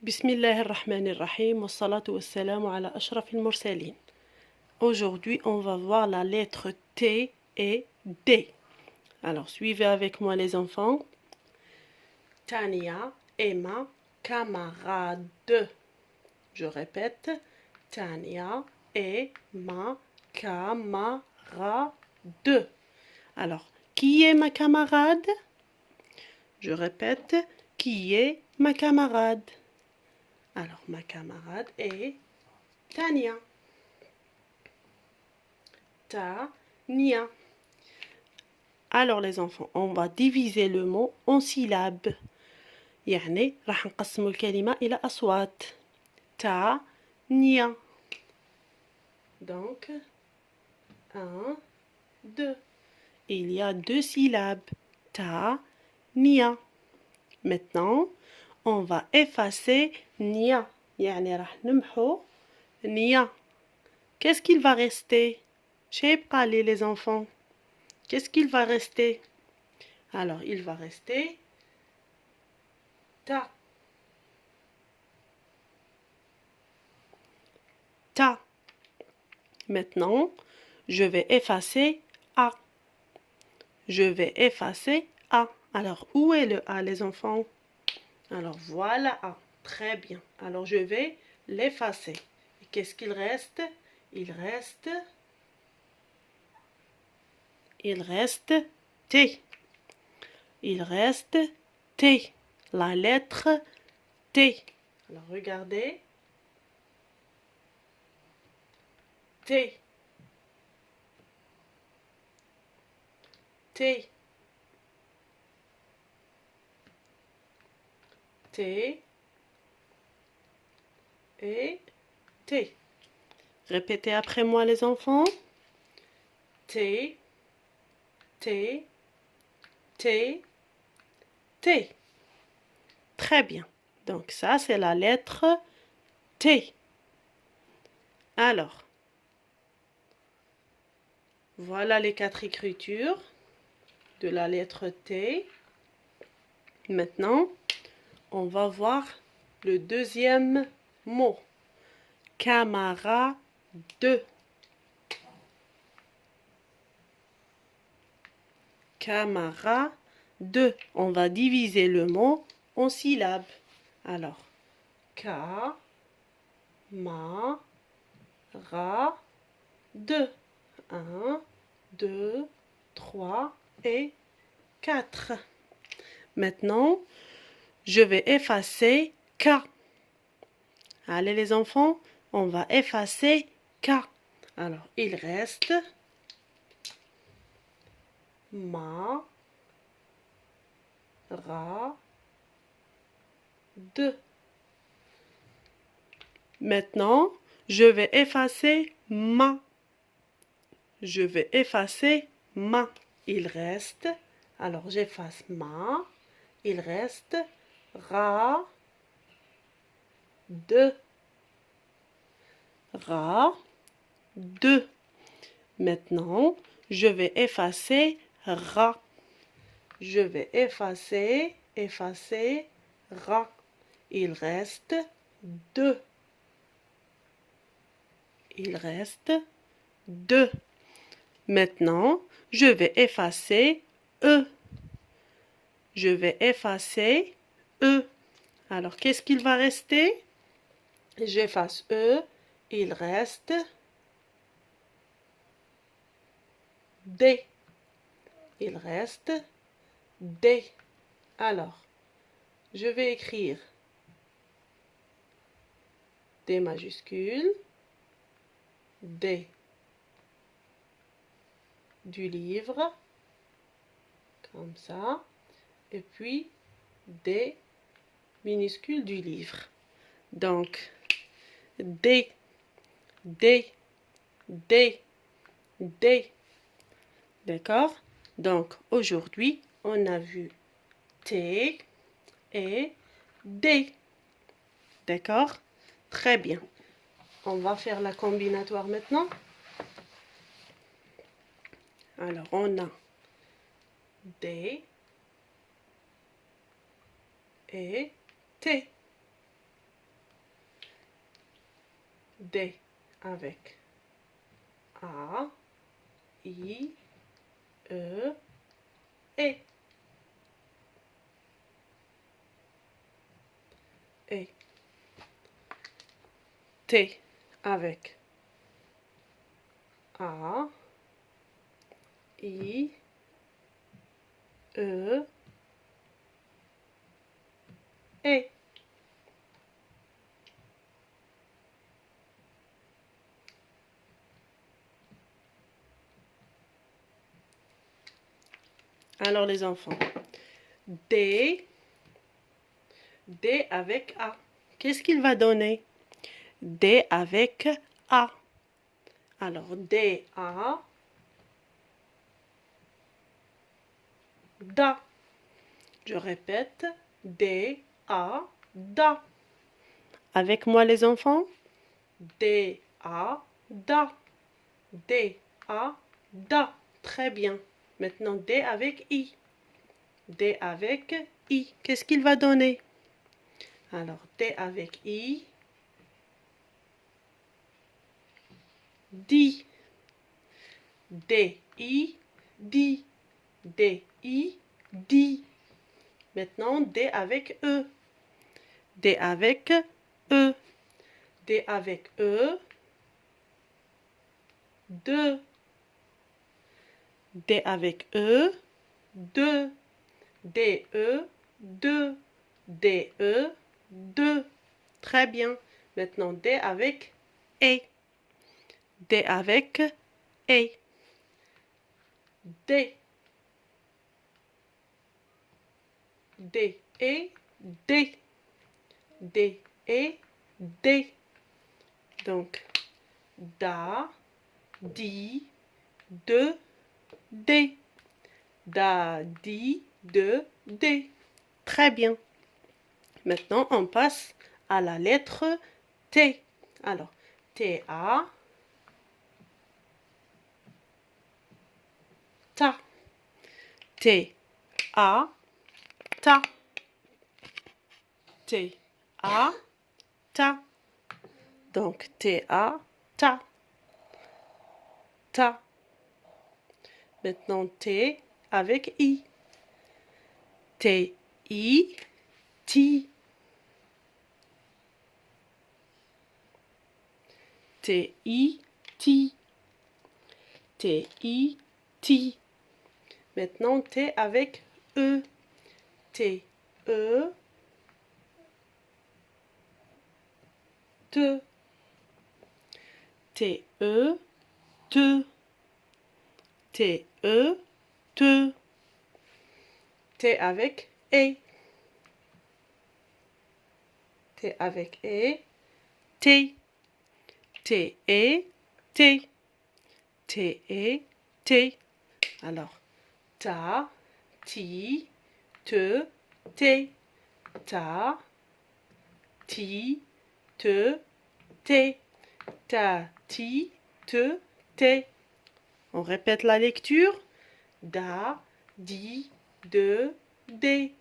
بسم الله الرحمن الرحيم والصلاة والسلام على أشرف المرسلين. Aujourd'hui, on va voir la lettre T et D. Alors, suivez avec moi les enfants. Tania est ma camarade. Je répète, Tania est ma camarade. Alors, qui est ma camarade? Je répète, qui est ma camarade? Alors, ma camarade est Tania. Tania. Alors les enfants, on va diviser le mot en syllabes. يعني راح نقسم الكلمة إلى أصوات. تانيا. Donc, 1, 2. Il y a deux syllabes. تانيا. Maintenant, on va effacer nia. يعني راح نمحو nia. Qu'est-ce qu'il va rester? شيبقى لي les enfants. Qu'est-ce qu'il va rester? Alors, il va rester ta. Ta. Maintenant, je vais effacer a. Je vais effacer a. Alors, où est le a, les enfants? Alors, voilà a. Très bien. Alors, je vais l'effacer. Et qu'est-ce qu'il reste? Il reste T. Il reste T. La lettre T. Alors, regardez. T. T. T. Et T. Répétez après moi les enfants. T. T. T. T. Très bien. Donc ça, c'est la lettre T. Alors, voilà les 4 écritures de la lettre T. Maintenant, on va voir le deuxième mot. Camarade. Camarade. On va diviser le mot en syllabes. Alors, ka, ma, ra, 2. 1, 2, 3 et 4. Maintenant, je vais effacer K. Allez les enfants, on va effacer K. Alors, il reste ma, ra, 2. Maintenant, je vais effacer ma. Je vais effacer ma. Il reste, alors j'efface ma. Il reste ra, 2. Ra, 2. Maintenant, je vais effacer ra. Je vais effacer ra. Il reste 2. Il reste 2. Maintenant, je vais effacer E. Je vais effacer E. Alors, qu'est-ce qu'il va rester? J'efface E. Il reste D. Il reste D. Alors, je vais écrire D majuscule, D du livre, comme ça, et puis D minuscule du livre. Donc, D, D, D, D. D'accord? Donc, aujourd'hui, on a vu T et D. D'accord? Très bien. On va faire la combinatoire maintenant. Alors, on a D et T. D avec A, I, E, E. E. T avec A, I, E, E. Alors les enfants, D avec A. Qu'est-ce qu'il va donner? D avec A. Alors D, A, da. Je répète, D, A, da. Avec moi les enfants? D, A, da. D, A, da. Très bien. Maintenant D avec I. D avec I. Qu'est-ce qu'il va donner? Alors D avec I. Di. D, I, di. D, I, di. Maintenant D avec E. D avec E. D avec E. De. D avec E. De. D, E. De. D, E. De. Très bien. Maintenant D avec E. D avec E. D. D, E, D. D, E, D. Donc, da, di, de, D. Da, di, de, D. Très bien. Maintenant, on passe à la lettre T. Alors, T, A, ta. T, A, ta. T, A, ta. Donc, T, A, ta. Ta. Maintenant, T avec I. T, I, ti. T, I, ti. T, I, ti. Maintenant, T avec E. T, E, te. T, E, te. T, E, te. T avec E. T avec E. T. T, E, T. T, E, T. Alors, ta, ti, te, T. Ta, ti, te, T. Ta, ti, te, T. On répète la lecture. Da, di, de, D.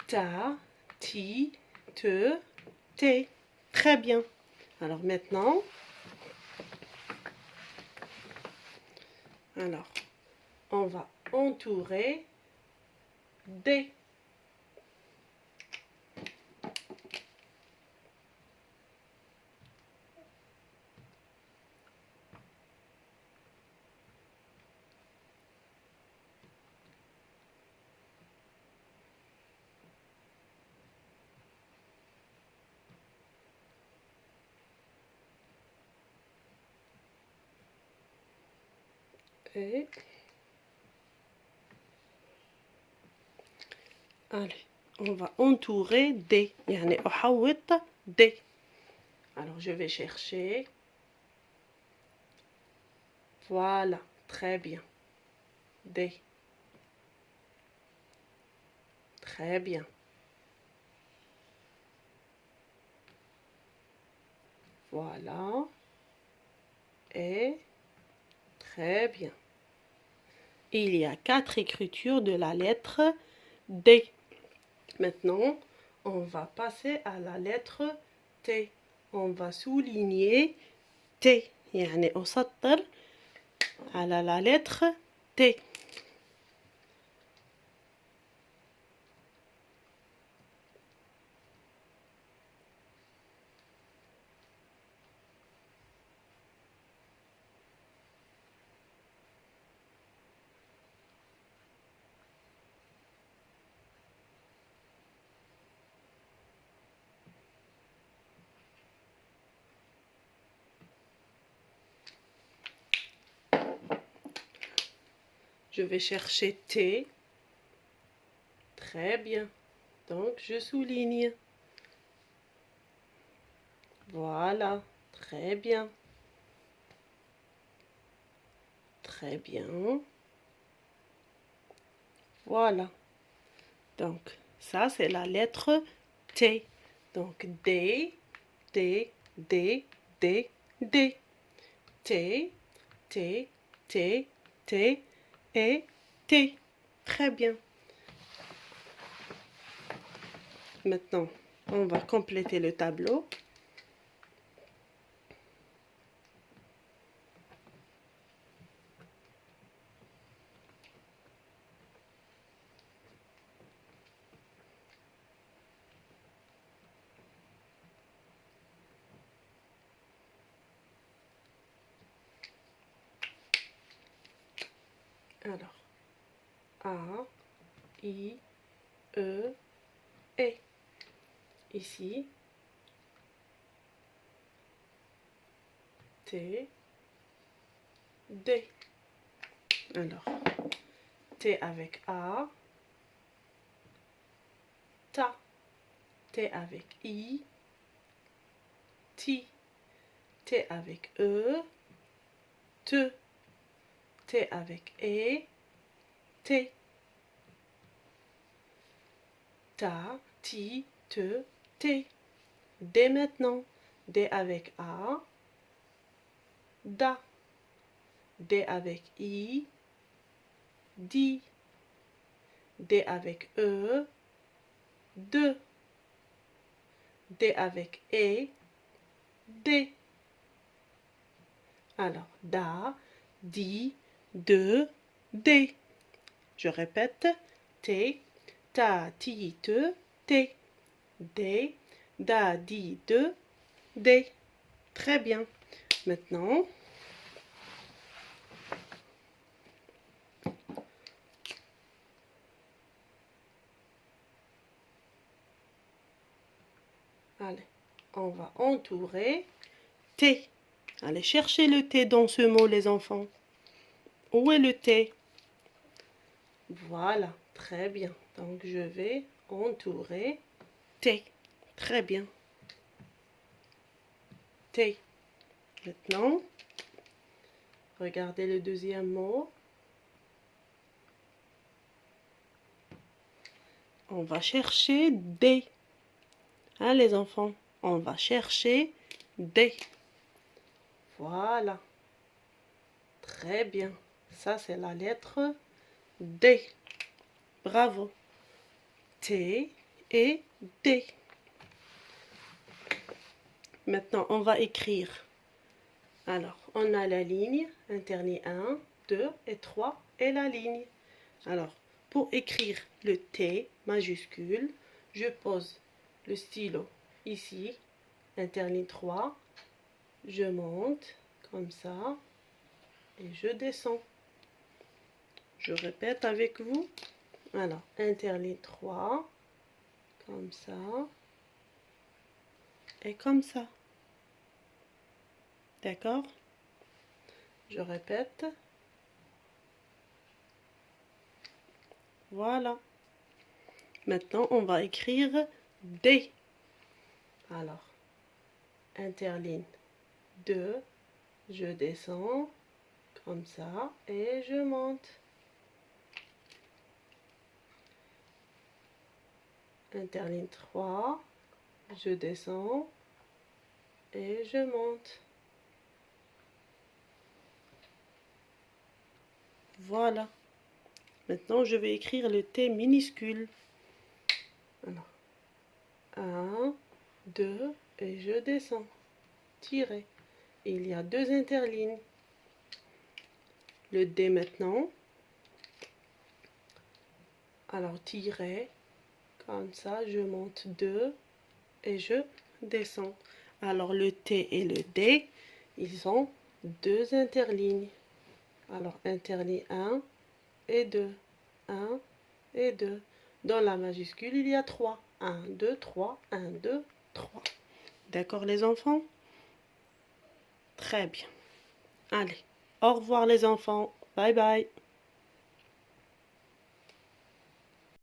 Ta, ti, te, T. Très bien. Alors maintenant, on va entourer D. Et allez, on va entourer D. يعني أحوط D. Alors je vais chercher. Voilà, très bien. D. Très bien. Voilà. Et très bien. Il y a 4 écritures de la lettre D. Maintenant, on va passer à la lettre T. On va souligner T يعني أسطر على la lettre T. Je vais chercher T. Très bien. Donc, je souligne. Voilà. Très bien. Très bien. Voilà. Donc, ça, c'est la lettre T. Donc, D, D, D, D, D. T, T, T, T et T. Très bien. Maintenant, on va compléter le tableau. Alors, A, I, E, E. Ici, T, D. Alors, T avec A, ta. T avec I, ti. T avec E, te. T avec E, T. Ta, ti, te, T. D maintenant. D avec A, da. D avec I, di. D avec E, de. D avec E, D. Alors, da, di, de, D. Je répète, T, ta, ti, te, T. D, da, di, de, D. Très bien. Maintenant, allez, on va entourer T. Allez chercher le T dans ce mot, les enfants. Où est le T? Voilà, très bien. Donc, je vais entourer T. Très bien. T. Maintenant, regardez le deuxième mot. On va chercher D. Hein, les enfants? On va chercher D. Voilà. Très bien. Ça, c'est la lettre D. Bravo. T et D. Maintenant, on va écrire. Alors, on a la ligne, interligne 1, 2 et 3 et la ligne. Alors, pour écrire le T majuscule, je pose le stylo ici, interligne 3, je monte comme ça et je descends. Je répète avec vous. Alors, interligne 3, comme ça et comme ça. D'accord? Je répète. Voilà. Maintenant, on va écrire D. Alors, interligne 2, je descends comme ça et je monte. Interligne 3, je descends et je monte. Voilà. Maintenant, je vais écrire le T minuscule. Alors, 1, 2 et je descends. Tirer. il y a 2 interlignes. Le D maintenant. Alors, tirer, comme ça, je monte 2 et je descends. Alors, le T et le D, ils ont 2 interlignes. Alors, interligne 1 et 2. 1 et 2. Dans la majuscule, il y a 3. 1, 2, 3. 1, 2, 3. D'accord, les enfants? Très bien. Allez, au revoir les enfants. Bye bye.